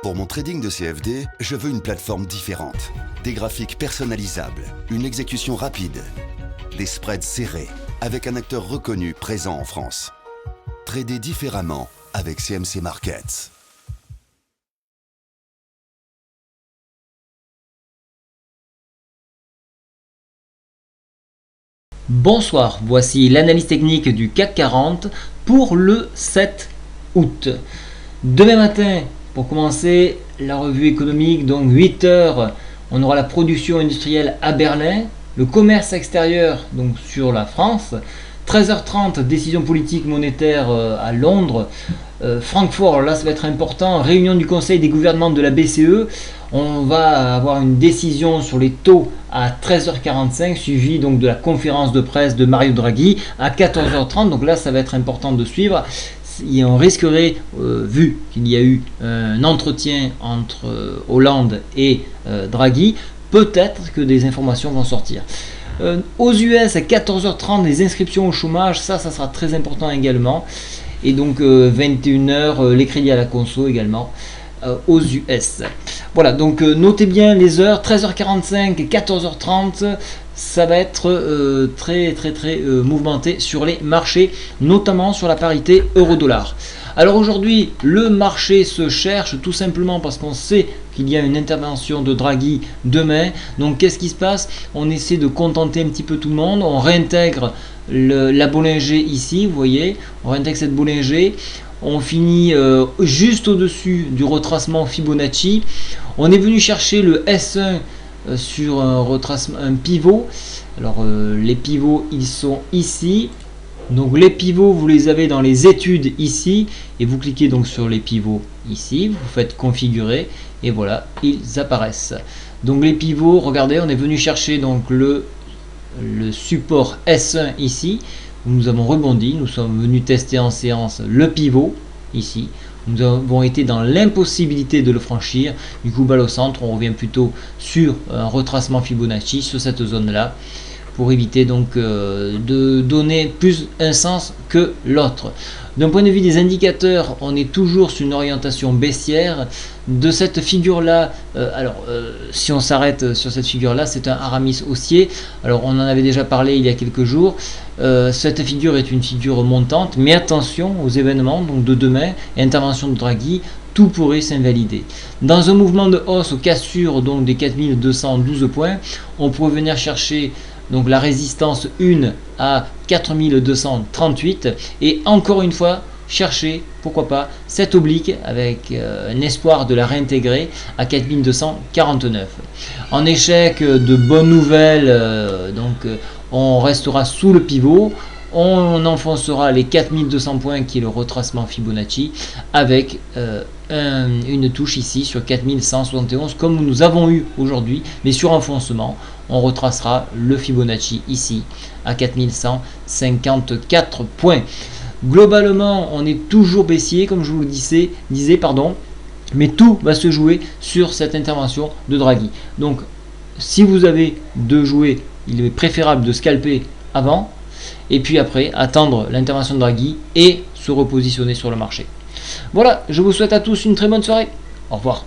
Pour mon trading de CFD, je veux une plateforme différente. Des graphiques personnalisables, une exécution rapide, des spreads serrés, avec un acteur reconnu présent en France. Trader différemment avec CMC Markets. Bonsoir, voici l'analyse technique du CAC 40 pour le 7 août. Demain matin, pour commencer la revue économique, donc 8 heures, on aura la production industrielle à Berlin, le commerce extérieur donc sur la France, 13h30, décision politique monétaire à Londres, Francfort, là ça va être important, réunion du conseil des gouvernements de la BCE, on va avoir une décision sur les taux à 13h45, suivi donc de la conférence de presse de Mario Draghi à 14h30, donc là ça va être important de suivre. Et on risquerait, vu qu'il y a eu un entretien entre Hollande et Draghi, peut-être que des informations vont sortir. Aux US à 14h30, les inscriptions au chômage, ça sera très important également. Et donc 21h, les crédits à la conso également aux US. Voilà, donc notez bien les heures, 13h45, 14h30, ça va être très mouvementé sur les marchés, notamment sur la parité euro-dollar. Alors aujourd'hui, le marché se cherche tout simplement parce qu'on sait qu'il y a une intervention de Draghi demain. Donc qu'est-ce qui se passe? On essaie de contenter un petit peu tout le monde, on réintègre la Bollinger ici, vous voyez, on réintègre cette Bollinger. On finit juste au-dessus du retracement Fibonacci. On est venu chercher le S1 sur un pivot. Alors les pivots, ils sont ici. Donc les pivots, vous les avez dans les études ici. Et vous cliquez donc sur les pivots ici. Vous faites configurer. Et voilà, ils apparaissent. Donc les pivots, regardez, on est venu chercher donc le support S1 ici. Nous avons rebondi, nous sommes venus tester en séance le pivot ici. Nous avons été dans l'impossibilité de le franchir. Du coup, balle au centre, on revient plutôt sur un retracement Fibonacci sur cette zone là pour éviter donc de donner plus un sens que l'autre. D'un point de vue des indicateurs, on est toujours sur une orientation baissière. De cette figure là, si on s'arrête sur cette figure là, c'est un Aramis haussier. Alors on en avait déjà parlé il y a quelques jours. Cette figure est une figure montante, mais attention aux événements donc de demain, intervention de Draghi, tout pourrait s'invalider. Dans un mouvement de hausse aux cassures donc des 4212 points, on pourrait venir chercher donc la résistance 1 à 4238 et encore une fois chercher, pourquoi pas, cette oblique avec un espoir de la réintégrer à 4249. En échec de bonnes nouvelles, on restera sous le pivot, on enfoncera les 4200 points qui est le retracement Fibonacci avec une touche ici sur 4171 comme nous avons eu aujourd'hui, mais sur enfoncement on retracera le Fibonacci ici à 4154 points. Globalement, on est toujours baissier, comme je vous le disais, mais tout va se jouer sur cette intervention de Draghi. Donc, si vous avez de jouer, il est préférable de scalper avant, et puis après, attendre l'intervention de Draghi et se repositionner sur le marché. Voilà, je vous souhaite à tous une très bonne soirée. Au revoir.